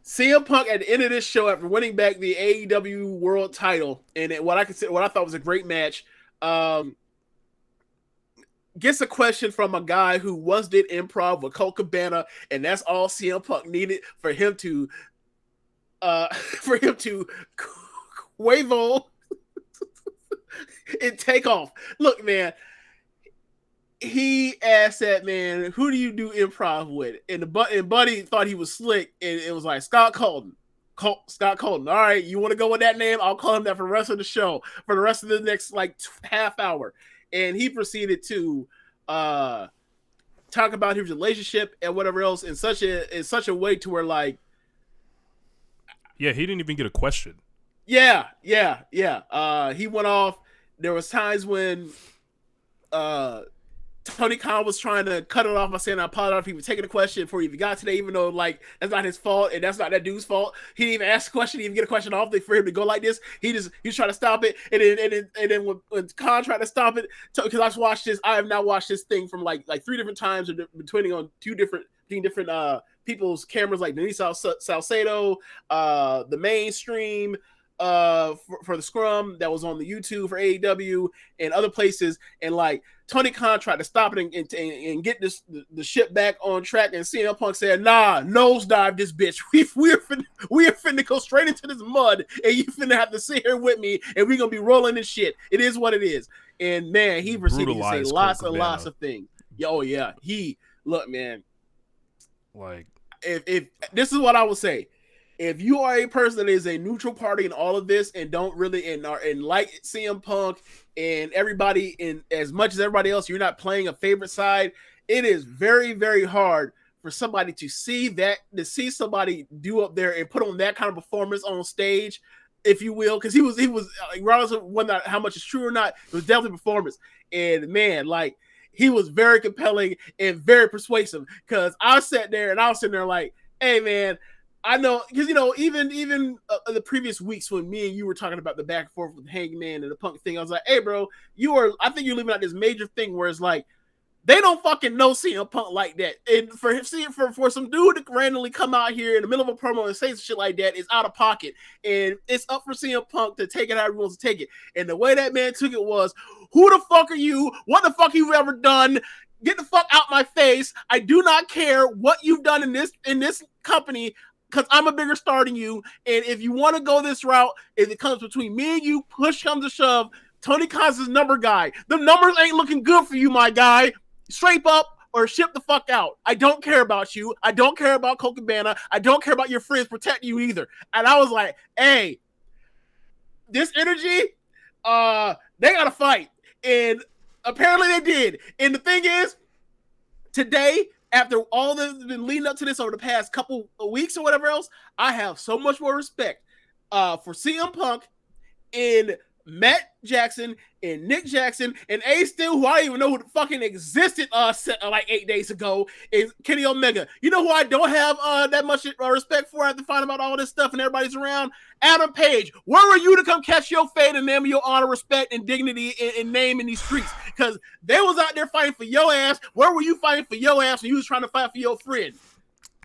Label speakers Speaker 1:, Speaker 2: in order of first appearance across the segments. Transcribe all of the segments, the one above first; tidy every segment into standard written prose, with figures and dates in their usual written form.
Speaker 1: CM Punk at the end of this show, after winning back the AEW World Title, and what I thought was a great match, um, gets a question from a guy who once did improv with Colt Cabana, and that's all CM Punk needed for him to for him to quavo and take off. Look, man, he asked that man, "Who do you do improv with?" And Buddy thought he was slick, and it was like Scott Colton. Scott Colton. All right, you want to go with that name? I'll call him that for the rest of the show, for the rest of the next like half hour. And he proceeded to talk about his relationship and whatever else in such a way to where like,
Speaker 2: Yeah, he didn't even get a question.
Speaker 1: yeah. He went off. There was times when uh Tony Khan was trying to cut it off by saying, "I apologize if he was taking a question before he even got today," even though like that's not his fault and that's not that dude's fault. He didn't even ask a question, he didn't even get a question off for him to go like this. He was trying to stop it, and then when Khan tried to stop it, because I've watched this, I have now watched this thing from like three different times, between on between different people's cameras, like Denise Salcedo, the mainstream, for the scrum that was on the YouTube for AEW and other places, and like Tony Khan tried to stop it and get the ship back on track, and CM Punk said, "Nah, nosedive this bitch. We're finna go straight into this mud, and you finna have to sit here with me, and we're gonna be rolling this shit. It is what it is." And man, he proceeded to say lots and lots of things. Oh yeah, look, man.
Speaker 2: Like,
Speaker 1: if this is what I would say. If you are a person that is a neutral party in all of this and don't really and like CM Punk and everybody in as much as everybody else, you're not playing a favorite side. It is very, very hard for somebody to see somebody do up there and put on that kind of performance on stage, if you will, because he was regardless of whether how much is true or not, it was definitely performance. And man, like he was very compelling and very persuasive, because I sat there and I was sitting there like, hey man, I know, because even the previous weeks when me and you were talking about the back and forth with Hangman and the Punk thing, I was like, hey bro, I think you're leaving out this major thing where it's like they don't fucking know CM Punk like that, and for some dude to randomly come out here in the middle of a promo and say some shit like that is out of pocket, and it's up for CM Punk to take it how he wants to take it. And the way that man took it was, who the fuck are you? What the fuck you ever done? Get the fuck out my face. I do not care what you've done in this company, because I'm a bigger star than you. And if you want to go this route, if it comes between me and you, push comes to shove, Tony Khan's his number guy. The numbers ain't looking good for you, my guy. Straight up or ship the fuck out. I don't care about you. I don't care about Colt Cabana. I don't care about your friends protecting you either. And I was like, hey, this energy, they gotta fight. And apparently they did. And the thing is, today, after all that's been leading up to this over the past couple of weeks or whatever else, I have so much more respect for CM Punk and Matt Jackson and Nick Jackson and A Steel, who I don't even know who fucking existed like 8 days ago, is Kenny Omega. You know who I don't have that much respect for after finding about all this stuff and everybody's around? Adam Page. Where were you to come catch your fate and name your honor, respect, and dignity and name in these streets? Because they was out there fighting for your ass. Where were you fighting for your ass when you was trying to fight for your friend?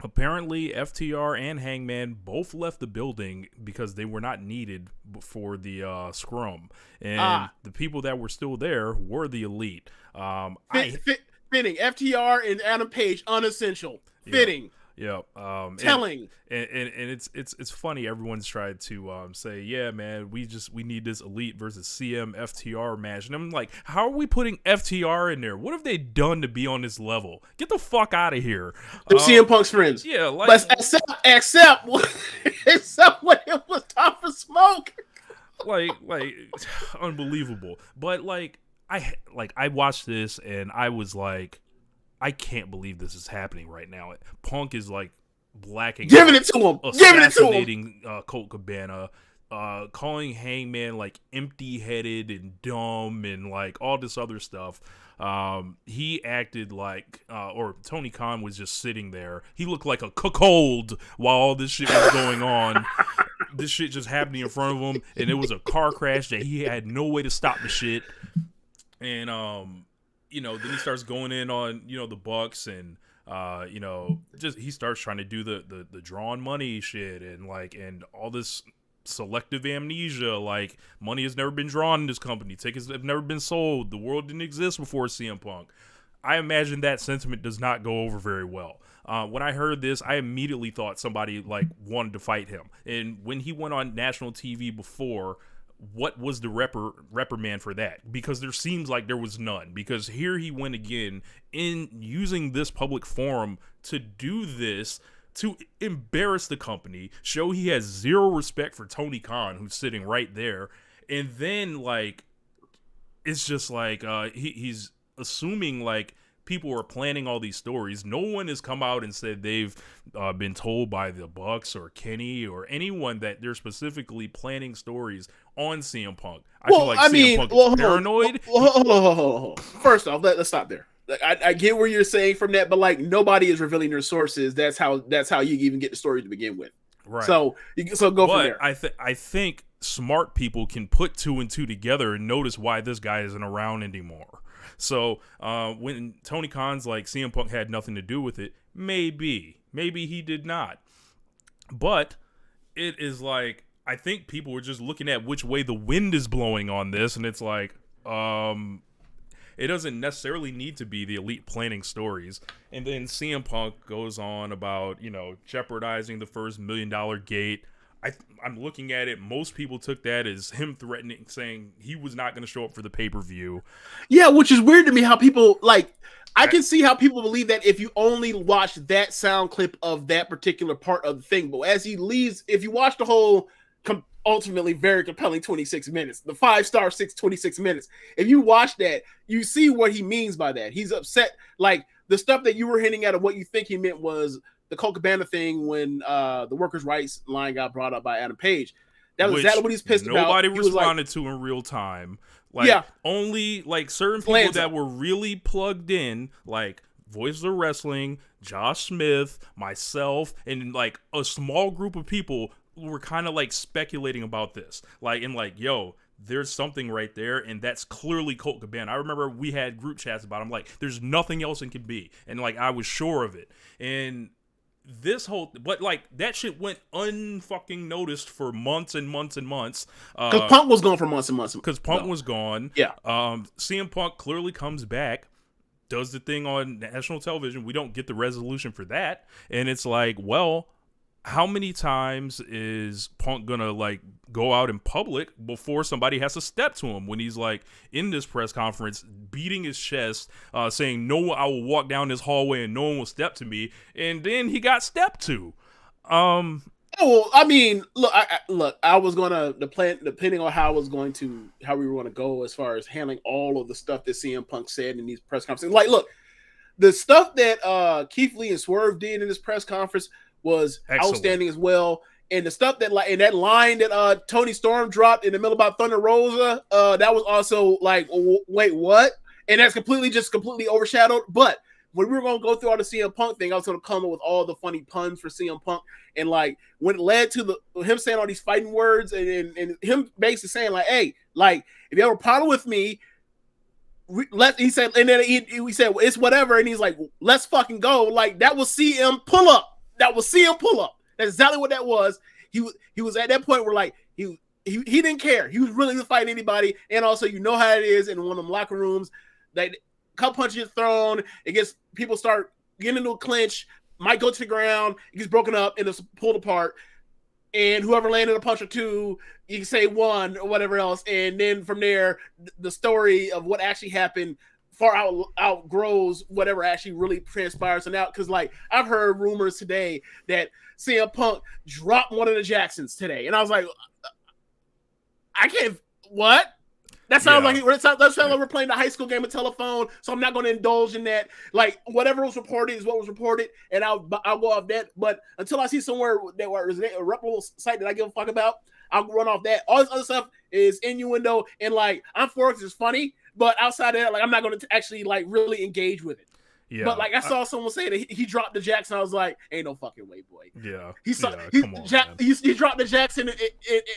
Speaker 2: Apparently, FTR and Hangman both left the building because they were not needed for the scrum. And the people that were still there were the Elite.
Speaker 1: Fitting. FTR and Adam Page, unessential. Fitting.
Speaker 2: Yeah.
Speaker 1: Telling.
Speaker 2: And it's funny. Everyone's tried to say, yeah, man, we need this Elite versus CM FTR match. And I'm like, how are we putting FTR in there? What have they done to be on this level? Get the fuck out of here.
Speaker 1: They're CM Punk's friends.
Speaker 2: Yeah, like,
Speaker 1: but except when it was time for smoke.
Speaker 2: like unbelievable. But I watched this and I was like, I can't believe this is happening right now. Punk is like blacking,
Speaker 1: giving it to him,
Speaker 2: assassinating Colt Cabana, calling Hangman like empty-headed and dumb and like all this other stuff. He acted like, or Tony Khan was just sitting there. He looked like a cuckold while all this shit was going on. This shit just happening in front of him, and it was a car crash that he had no way to stop the shit. And then he starts going in on, the Bucks, and Just he starts trying to do the drawn money shit and all this selective amnesia, like money has never been drawn in this company, tickets have never been sold, the world didn't exist before CM Punk. I imagine that sentiment does not go over very well. When I heard this, I immediately thought somebody like wanted to fight him. And when he went on national TV before, what was the reprimand for that? Because there seems like there was none. Because here he went again in using this public forum to do this, to embarrass the company, show he has zero respect for Tony Khan, who's sitting right there. And then like, it's just like he's assuming like people are planning all these stories. No one has come out and said they've been told by the Bucks or Kenny or anyone that they're specifically planning stories on CM Punk. I feel like CM Punk is paranoid.
Speaker 1: Hold on. First off, let's stop there. Like, I get where you're saying from that, but like nobody is revealing their sources. That's how you even get the story to begin with. Right. So go from there.
Speaker 2: I think smart people can put two and two together and notice why this guy isn't around anymore. So when Tony Khan's like CM Punk had nothing to do with it, maybe he did not. But it is like, I think people were just looking at which way the wind is blowing on this, and it's like, it doesn't necessarily need to be the elite planning stories. And then CM Punk goes on about, jeopardizing the first $1 million gate. I'm looking at it. Most people took that as him threatening, saying he was not going to show up for the pay-per-view.
Speaker 1: Yeah, which is weird to me how people, like, I can see how people believe that if you only watch that sound clip of that particular part of the thing. But as he leaves, if you watch the whole ultimately very compelling 26 minutes, the 5-star 26 minutes, if you watch that, you see what he means by that. He's upset. Like, the stuff that you were hinting at of what you think he meant was the Colt Cabana thing when the workers' rights line got brought up by Adam Page. That was exactly what he's pissed about.
Speaker 2: Nobody responded to in real time. Like, only like certain people that were really plugged in, like Voices of Wrestling, Josh Smith, myself, and like a small group of people were kind of like speculating about this. Like, and like, yo, there's something right there, and that's clearly Colt Cabana. I remember we had group chats about it. I'm like, there's nothing else it could be. And like, I was sure of it. And but like that shit went unfucking noticed for months and months and months.
Speaker 1: Because Punk was gone for months and months.
Speaker 2: Because Punk was gone.
Speaker 1: Yeah.
Speaker 2: CM Punk clearly comes back, does the thing on national television. We don't get the resolution for that, and it's like, well, how many times is Punk gonna like go out in public before somebody has to step to him when he's like in this press conference beating his chest, saying, no, I will walk down this hallway and no one will step to me, and then he got stepped to.
Speaker 1: Well, I mean, look, I was gonna the plan depending on how we were gonna go as far as handling all of the stuff that CM Punk said in these press conferences. Like, look, the stuff that Keith Lee and Swerve did in this press conference was outstanding as well. And the stuff that like in that line that Tony Storm dropped in the middle about Thunder Rosa, that was also like, wait, what? And that's completely overshadowed. But when we were gonna go through all the CM Punk thing, I was gonna come up with all the funny puns for CM Punk. And like when it led to him saying all these fighting words and him basically saying like, hey, like if you have a problem with me, he said, and then he said, well, it's whatever, and he's like, let's fucking go. Like that was CM pull up. That's exactly what that was. He was at that point where like he didn't care. He was willing to fight anybody. And also, you know how it is in one of them locker rooms. That a couple punches get thrown, it gets people start getting into a clinch, might go to the ground, it gets broken up and it's pulled apart. And whoever landed a punch or two, you can say one or whatever else. And then from there, the story of what actually happened far outgrows whatever actually really transpires. And out because like I've heard rumors today that CM Punk dropped one of the Jacksons today, and I was like, I can't. What? That sounds like we're playing the high school game of telephone. So I'm not going to indulge in that. Like whatever was reported is what was reported, and I'll go off that. But until I see somewhere that was a reputable site that I give a fuck about, I'll run off that. All this other stuff is innuendo, and like I'm for it, it's funny. But outside of that, like I'm not going to actually like really engage with it. Yeah. But like I saw someone say that he dropped the Jackson. I was like, ain't no fucking way, boy.
Speaker 2: Yeah.
Speaker 1: He dropped the Jackson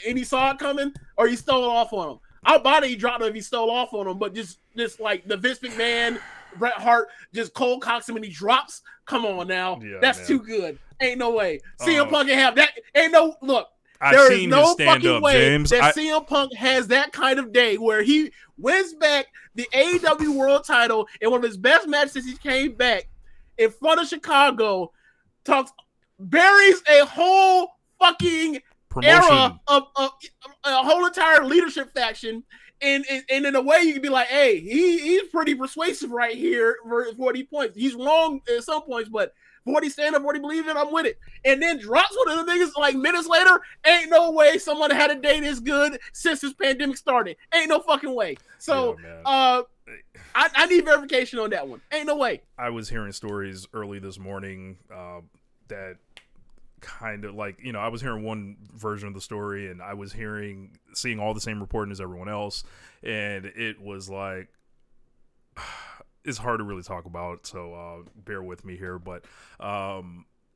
Speaker 1: and he saw it coming, or he stole off on him. I'll buy that he dropped him if he stole off on him. But just like the Vince McMahon Bret Hart just cold cocks him and he drops. Come on now,
Speaker 2: Yeah,
Speaker 1: that's
Speaker 2: man.
Speaker 1: too good. Ain't no way. CM Punk can have that. Ain't no look.
Speaker 2: I've
Speaker 1: There is
Speaker 2: seen
Speaker 1: no
Speaker 2: his stand
Speaker 1: fucking
Speaker 2: up,
Speaker 1: way
Speaker 2: James.
Speaker 1: that CM Punk has that kind of day where he wins back the AEW World Title in one of his best matches since he came back in front of Chicago. Buries a whole fucking
Speaker 2: Promotion.
Speaker 1: era of a whole entire leadership faction. And in a way, you can be like, hey, he's pretty persuasive right here for 40 points. He's wrong at some points, but for what he stand up, what he believes in, I'm with it. And then drops one of the niggas like minutes later. Ain't no way someone had a day this good since this pandemic started. Ain't no fucking way. So, I need verification on that one. Ain't no way.
Speaker 2: I was hearing stories early this morning that kind of like, you know, I was hearing one version of the story and I was seeing all the same reporting as everyone else, and it was like it's hard to really talk about, so bear with me here, but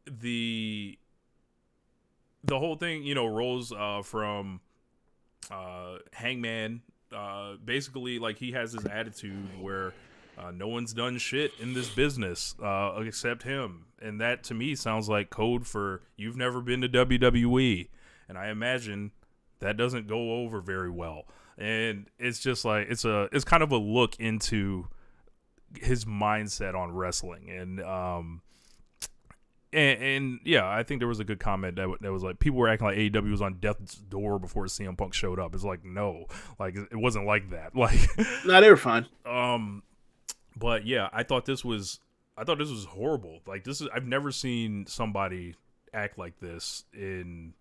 Speaker 2: the whole thing, you know, rolls from Hangman, basically like he has this attitude where no one's done shit in this business except him. And that to me sounds like code for you've never been to WWE. And I imagine that doesn't go over very well. And it's just like it's kind of a look into his mindset on wrestling. And yeah, I think there was a good comment that was like people were acting like AEW was on death's door before CM Punk showed up. It's like no, like it wasn't like that. Like
Speaker 1: no, they were fine.
Speaker 2: But yeah, I thought this was horrible. Like I've never seen somebody act like this in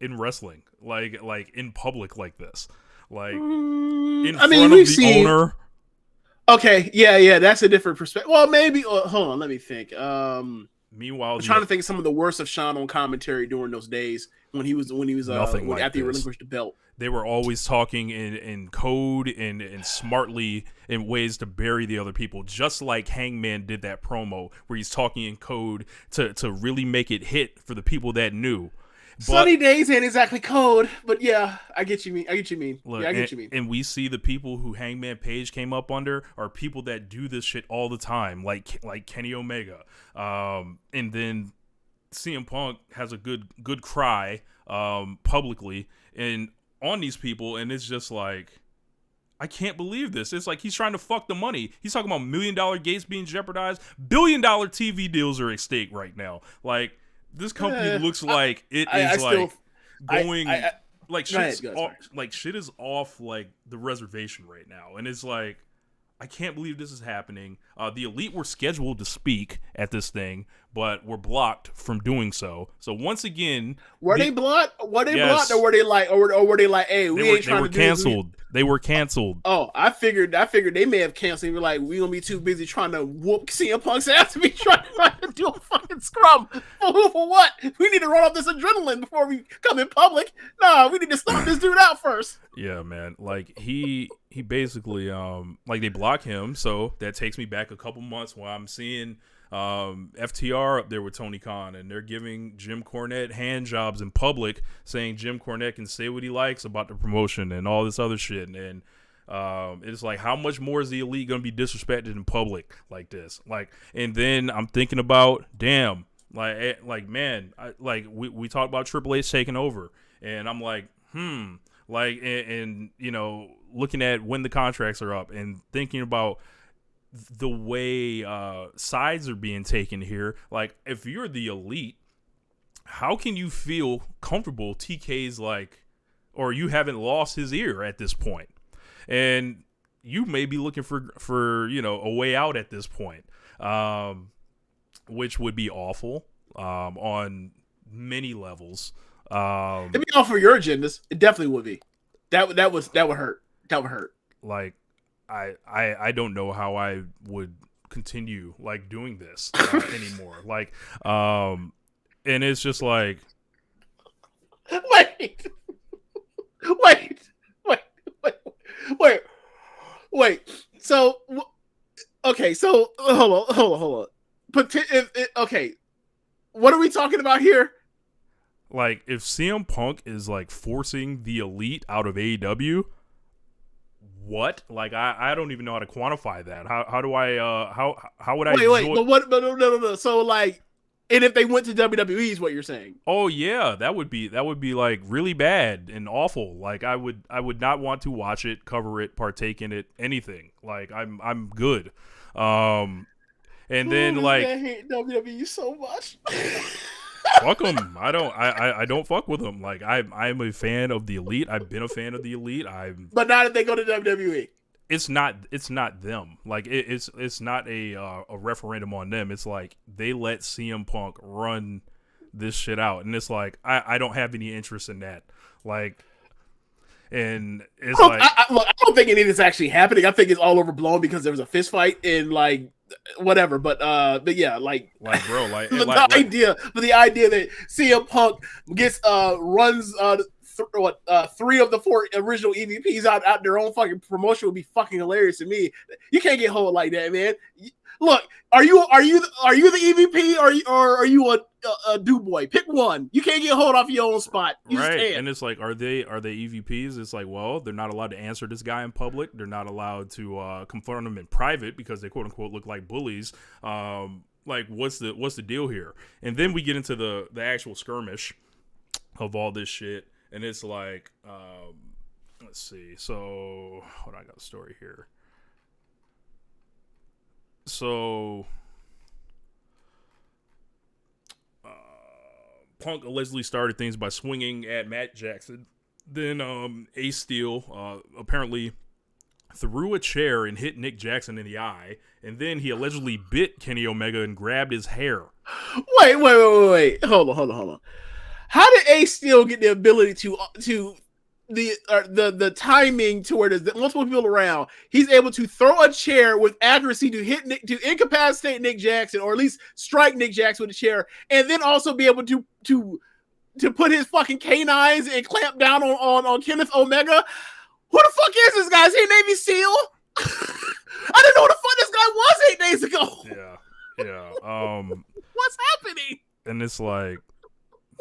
Speaker 2: wrestling, like in public like this, like in front of the owner.
Speaker 1: Okay, yeah, that's a different perspective. Well, maybe. Hold on, let me think.
Speaker 2: Meanwhile,
Speaker 1: I'm trying to think of some of the worst of Sean on commentary during those days when he was
Speaker 2: nothing like
Speaker 1: after he
Speaker 2: this.
Speaker 1: relinquished the belt.
Speaker 2: They were always talking in code and smartly in ways to bury the other people, just like Hangman did that promo where he's talking in code to really make it hit for the people that knew.
Speaker 1: Sunny days ain't exactly code, but yeah, I get you mean.
Speaker 2: Look,
Speaker 1: yeah, I get you mean.
Speaker 2: And we see the people who Hangman Page came up under are people that do this shit all the time, like Kenny Omega. And then CM Punk has a good cry publicly and on these people, and it's just like, I can't believe this. It's like he's trying to fuck the money. He's talking about $1 million gates being jeopardized. $1 billion TV deals are at stake right now. Like, this company looks like it is going like shit is off like the reservation right now, and it's like I can't believe this is happening. The Elite were scheduled to speak at this thing, but were blocked from doing so. So once again,
Speaker 1: were they blocked? Were they blocked, or were they like, or were they like, hey, we ain't trying to do
Speaker 2: canceled. They were canceled.
Speaker 1: Oh, I figured they may have canceled. We're like, we gonna be too busy trying to whoop CM Punk's ass to be trying to do a fucking scrum for what? We need to run off this adrenaline before we come in public. No, we need to start this dude out first.
Speaker 2: Yeah, man. Like he basically like they block him, so that takes me back a couple months where I'm seeing FTR up there with Tony Khan, and they're giving Jim Cornette hand jobs in public, saying Jim Cornette can say what he likes about the promotion and all this other shit. And it's like, how much more is the Elite gonna be disrespected in public like this? Like, and then I'm thinking about, damn, like man, we talked about Triple H taking over, and I'm like, like, and you know, looking at when the contracts are up and thinking about the way sides are being taken here. Like, if you're the Elite, how can you feel comfortable TK's like, or you haven't lost his ear at this point, and you may be looking for you know, a way out at this point, which would be awful on many levels.
Speaker 1: It'd be all for your agendas. It definitely would be. That would hurt. That would hurt.
Speaker 2: Like, I don't know how I would continue like doing this anymore. Like, and it's just like,
Speaker 1: wait. So, okay. So hold on. But okay, what are we talking about here?
Speaker 2: Like, if CM Punk is like forcing the Elite out of AEW, what? Like I don't even know how to quantify that. How do I how would I
Speaker 1: Wait,
Speaker 2: enjoy?
Speaker 1: but what? But no. So like, and if they went to WWE, is what you're saying?
Speaker 2: Oh yeah, that would be like really bad and awful. Like I would not want to watch it, cover it, partake in it, anything. Like I'm good. And then like
Speaker 1: I hate WWE so much.
Speaker 2: fuck them. I don't fuck with them. Like I'm a fan of the Elite. I've been a fan of the Elite.
Speaker 1: But not if they go to WWE.
Speaker 2: It's not them. Like it's not a referendum on them. It's like they let CM Punk run this shit out, and it's like I don't have any interest in that. Like, and it's
Speaker 1: Look, I don't think any of this actually happening. I think it's all overblown because there was a fist fight and like whatever. But yeah, like
Speaker 2: bro, like
Speaker 1: the idea that CM Punk gets runs 3 of the 4 original EVPs out their own fucking promotion would be fucking hilarious to me. You can't get hold like that, man. Look, are you the EVP or are you a do boy? Pick one. You can't get hold off your own spot. You
Speaker 2: right,
Speaker 1: just can't.
Speaker 2: and it's like, are they EVPs? It's like, well, they're not allowed to answer this guy in public. They're not allowed to confront him in private because they quote unquote look like bullies. Like, what's the deal here? And then we get into the actual skirmish of all this shit. And it's like, let's see. So, hold on, I got a story here. So, Punk allegedly started things by swinging at Matt Jackson. Then Ace Steel apparently threw a chair and hit Nick Jackson in the eye. And then he allegedly bit Kenny Omega and grabbed his hair.
Speaker 1: Wait. Hold on. How did Ace Steel get the ability to the timing to where there's multiple people around? He's able to throw a chair with accuracy to incapacitate Nick Jackson, or at least strike Nick Jackson with a chair, and then also be able to put his fucking canines and clamp down on Kenneth Omega. Who the fuck is this guy? Is he a Navy SEAL? I didn't know what the fuck this guy was 8 days ago.
Speaker 2: Yeah.
Speaker 1: What's happening?
Speaker 2: And it's like,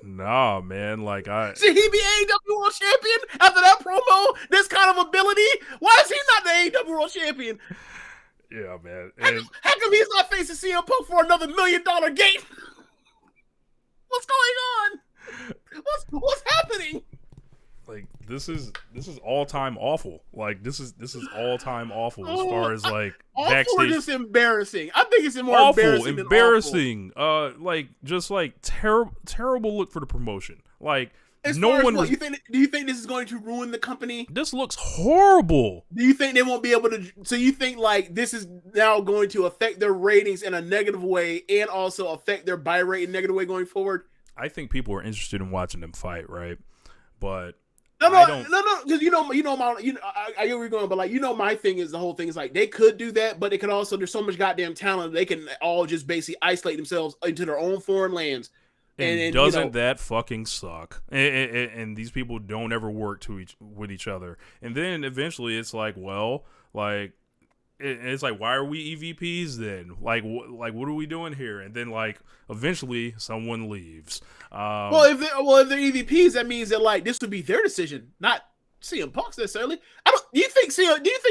Speaker 2: nah, man. Like
Speaker 1: should he be AEW World Champion after that promo? This kind of ability? Why is he not the AEW World Champion?
Speaker 2: Yeah, man.
Speaker 1: How come he's not facing CM Punk for another $1 million game? What's going on? What's happening?
Speaker 2: Like this is all time awful. Like this is all time awful as far as like
Speaker 1: awful
Speaker 2: backstage.
Speaker 1: Or just embarrassing. I think it's more
Speaker 2: awful,
Speaker 1: embarrassing.
Speaker 2: Like just like terrible look for the promotion. Like
Speaker 1: as
Speaker 2: no one.
Speaker 1: Do you think this is going to ruin the company?
Speaker 2: This looks horrible.
Speaker 1: Do you think they won't be able to? So you think like this is now going to affect their ratings in a negative way, and also affect their buy rate in a negative way going forward?
Speaker 2: I think people are interested in watching them fight, right? But
Speaker 1: no, because I get where you're going, but like my thing is the whole thing is like they could do that, but they could also there's so much goddamn talent they can all just basically isolate themselves into their own foreign lands.
Speaker 2: And doesn't that fucking suck? And these people don't ever work with each other. And then eventually it's like, well, like it's like, why are we EVPs then? Like what are we doing here? And then like eventually someone leaves.
Speaker 1: Well, if they're EVPs, that means that like this would be their decision, not CM Punk's necessarily. Do you think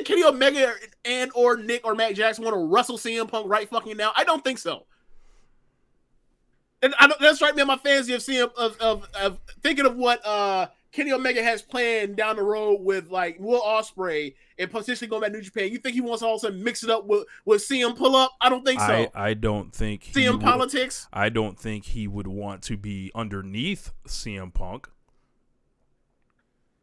Speaker 1: Kenny Omega and or Nick or Matt Jackson want to wrestle CM Punk right fucking now? I don't think so. And that strike me on my fantasy of CM of thinking of what Kenny Omega has planned down the road with like Will Ospreay and potentially going back to New Japan. You think he wants to all of a sudden mix it up with CM Pull Up? I don't think so.
Speaker 2: I don't think
Speaker 1: CM Politics.
Speaker 2: I don't think he would want to be underneath CM Punk.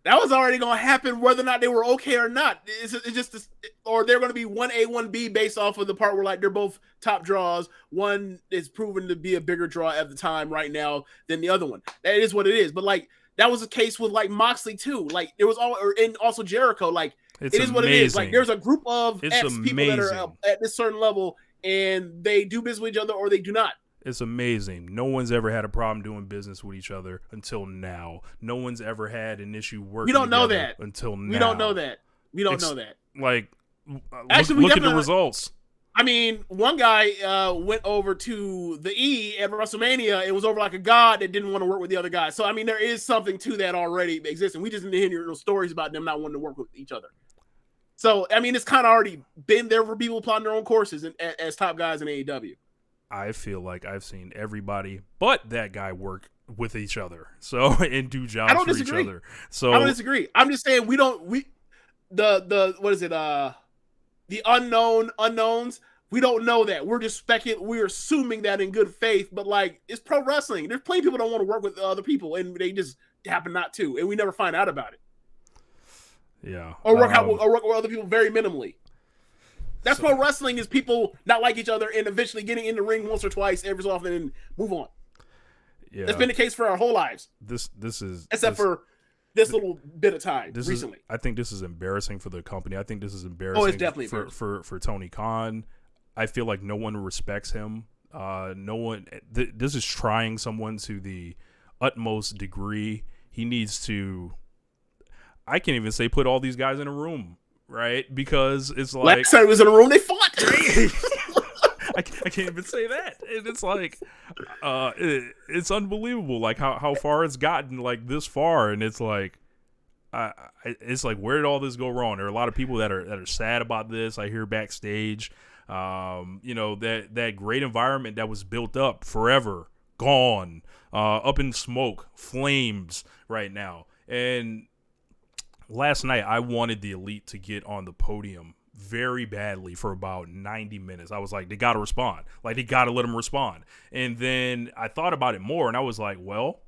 Speaker 1: That was already going to happen whether or not they were okay or not. It's just or they're going to be 1A, 1B based off of the part where like they're both top draws. One is proven to be a bigger draw at the time right now than the other one. That is what it is. But like that was the case with like Moxley too. Like there was and also Jericho. Like it is what it is. Like there's a group of people that are at this certain level and they do business with each other or they do not.
Speaker 2: It's amazing. No one's ever had a problem doing business with each other until now. No one's ever had an issue working.
Speaker 1: We don't know that
Speaker 2: until now.
Speaker 1: We don't know that. We don't know that.
Speaker 2: Like,
Speaker 1: actually,
Speaker 2: look at the results.
Speaker 1: I mean, one guy went over to the E at WrestleMania. It was over like a god that didn't want to work with the other guy. So I mean, there is something to that already existing. We just didn't hear no stories about them not wanting to work with each other. So I mean, it's kind of already been there for people plotting their own courses as top guys in AEW.
Speaker 2: I feel like I've seen everybody but that guy work with each other, so and do jobs for each other. So
Speaker 1: I don't disagree. I'm just saying the what is it? The unknowns. We don't know that. We're just speculating. We're assuming that in good faith. But like, it's pro wrestling. There's plenty of people that don't want to work with other people, and they just happen not to, and we never find out about it.
Speaker 2: Yeah,
Speaker 1: or work with other people very minimally. That's pro wrestling, is people not like each other and eventually getting in the ring once or twice every so often and move on. Yeah, that's been the case for our whole lives.
Speaker 2: This is
Speaker 1: except for this little bit of time recently.
Speaker 2: I think this is embarrassing for the company. I think this is embarrassing.
Speaker 1: Oh, it's definitely
Speaker 2: for Tony Khan. I feel like no one respects him. No one. This is trying someone to the utmost degree. He needs to. I can't even say put all these guys in a room, right? Because it's like
Speaker 1: last time it was in a room, they fought.
Speaker 2: I can't even say that. And it's like, it's unbelievable, like how far it's gotten, like this far, and it's like, it's like, where did all this go wrong? There are a lot of people that are sad about this. I hear backstage, that great environment that was built up forever, gone, up in smoke, flames right now. And last night, I wanted the Elite to get on the podium very badly for about 90 minutes. I was like, they got to respond. Like, they got to let them respond. And then I thought about it more, and I was like, well,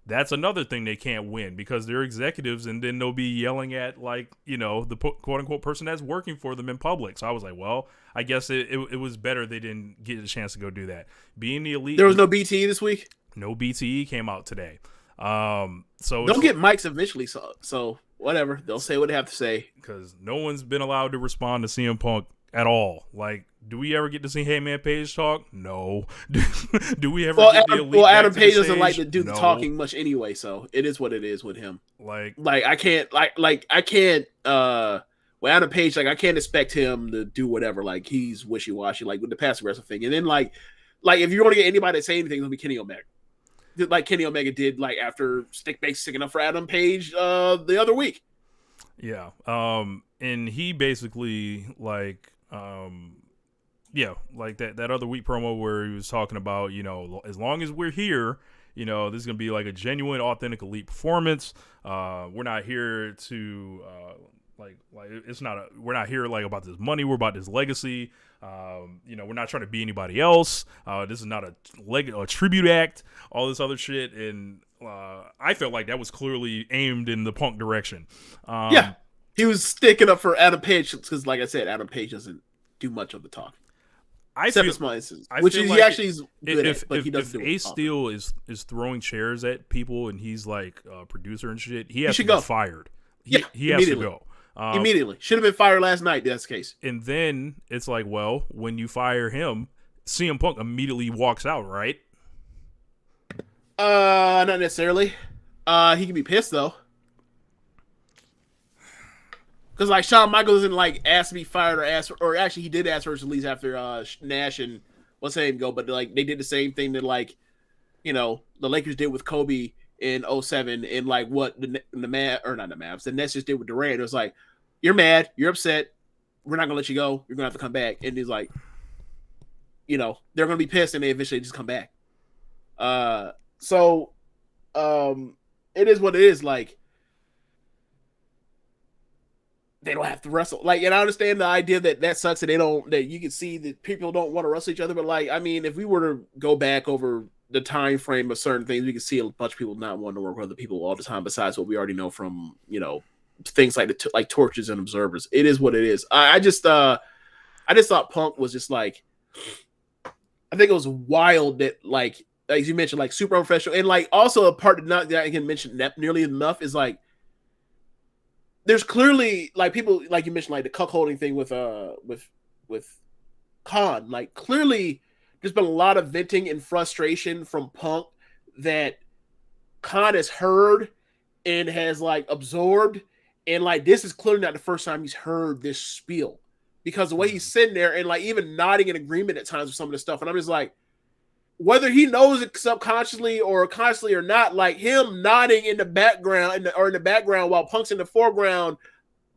Speaker 2: that's another thing they can't win, because they're executives, and then they'll be yelling at, like, the quote-unquote person that's working for them in public. So I was like, well, I guess it was better they didn't get a chance to go do that. Being the Elite.
Speaker 1: There was no BTE this week?
Speaker 2: No BTE came out today. So
Speaker 1: don't get mics eventually, so whatever, they'll say what they have to say,
Speaker 2: because no one's been allowed to respond to CM Punk at all. Like, do we ever get to see Hangman Page talk? No. Do we ever get the Elite
Speaker 1: Adam Page doesn't like to do the talking much anyway, so it is what it is with him. Like I can't with Adam Page, like, I can't expect him to do whatever. Like, he's wishy-washy, like with the passive wrestling thing. And then like if you're going to get anybody to say anything, it'll be Kenny Omega. Like Kenny Omega did, like, after sticking up for Adam Page the other week.
Speaker 2: Yeah. And he basically, like, like that other week promo where he was talking about, as long as we're here, this is gonna be like a genuine, authentic Elite performance. We're not here to we're not here like about this money. We're about this legacy. We're not trying to be anybody else. This is not a tribute act, all this other shit. And I felt like that was clearly aimed in the Punk direction.
Speaker 1: He was sticking up for Adam Page because, like I said, Adam Page doesn't do much of the talk. Except small instances, which is like he actually is good at, but he doesn't do it.
Speaker 2: Ace Steel is throwing chairs at people and he's like a producer and shit, he has to be fired. He has to go.
Speaker 1: Immediately. Should have been fired last night, that's the case.
Speaker 2: And then it's like, well, when you fire him, CM Punk immediately walks out, right?
Speaker 1: Not necessarily. He can be pissed, though. Because, like, Shawn Michaels didn't, like, ask to be fired or actually he did ask for his release after Nash and what's his name go, but, like, they did the same thing that, like, the Lakers did with Kobe in 2007 and, like, what the Nets just did with Durant. It was like, you're mad, you're upset, we're not going to let you go, you're going to have to come back. And he's like, they're going to be pissed and they eventually just come back. So it is what it is. Like, they don't have to wrestle. Like, and I understand the idea that sucks that that you can see that people don't want to wrestle each other. But, like, I mean, if we were to go back over the time frame of certain things, we can see a bunch of people not wanting to work with other people all the time, besides what we already know from, things like like torches and observers. It is what it is. I just thought Punk was just like, I think it was wild that, like you mentioned, like, super unprofessional. And, like, also a part that I can mention nearly enough is, like, there's clearly, like, people, like you mentioned, like the cuckolding thing with Khan. Like, clearly there's been a lot of venting and frustration from Punk that Khan has heard and has, like, absorbed. And, like, this is clearly not the first time he's heard this spiel, because the way he's sitting there and, like, even nodding in agreement at times with some of the stuff. And I'm just like, whether he knows it subconsciously or consciously or not, like, him nodding in the background while Punk's in the foreground,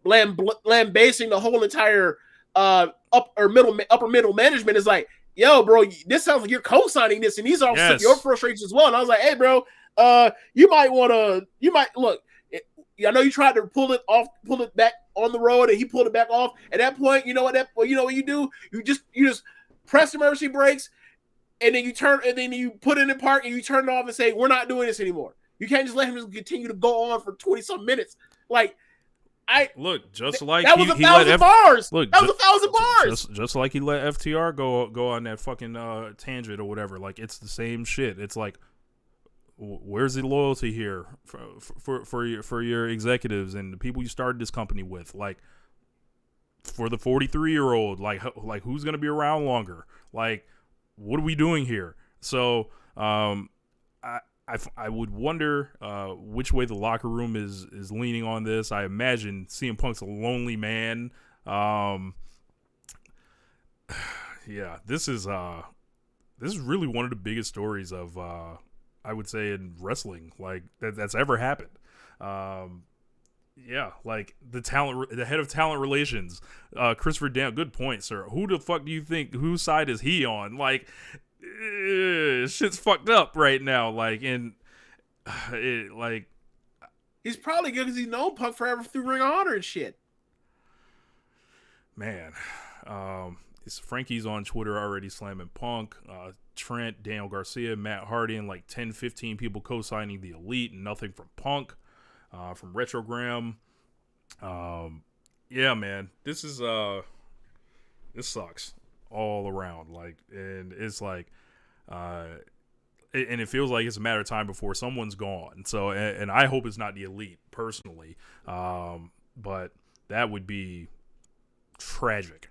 Speaker 1: lambasting the whole entire upper middle management is like, yo, bro, this sounds like you're co-signing this, and these are
Speaker 2: Yes.
Speaker 1: your frustrations as well. And I was like, hey, bro, you might look. I know you tried to pull it back on the road, and he pulled it back off. At that point, you know what you do? You just press the emergency brakes, and then you put it in park, and you turn it off and say, we're not doing this anymore. You can't just let him just continue to go on for 20-some minutes. Like,
Speaker 2: like
Speaker 1: that was 1,000 bars. Look, that was 1,000 bars.
Speaker 2: Just like he let FTR go on that fucking tangent or whatever. Like, it's the same shit. It's like, where's the loyalty here for your executives and the people you started this company with? Like, for the 43-year-old, like who's gonna be around longer? Like, what are we doing here? So, I would wonder which way the locker room is leaning on this. I imagine CM Punk's a lonely man. Yeah, this is really one of the biggest stories of I would say in wrestling, like that's ever happened. Yeah, like the head of talent relations, Christopher Daniels. Good point, sir. Who the fuck do you think? Whose side is he on? Like, shit's fucked up right now. Like, and
Speaker 1: he's probably good because he's known Punk forever through Ring of Honor and shit.
Speaker 2: Man, Frankie's on Twitter already slamming Punk. Trent, Daniel Garcia, Matt Hardy, and like 10, 15 people co-signing the Elite, and nothing from Punk. From Retrogram. Yeah, man, this sucks all around. Like, and it's like, and it feels like it's a matter of time before someone's gone. So, and I hope it's not the Elite personally. But that would be tragic.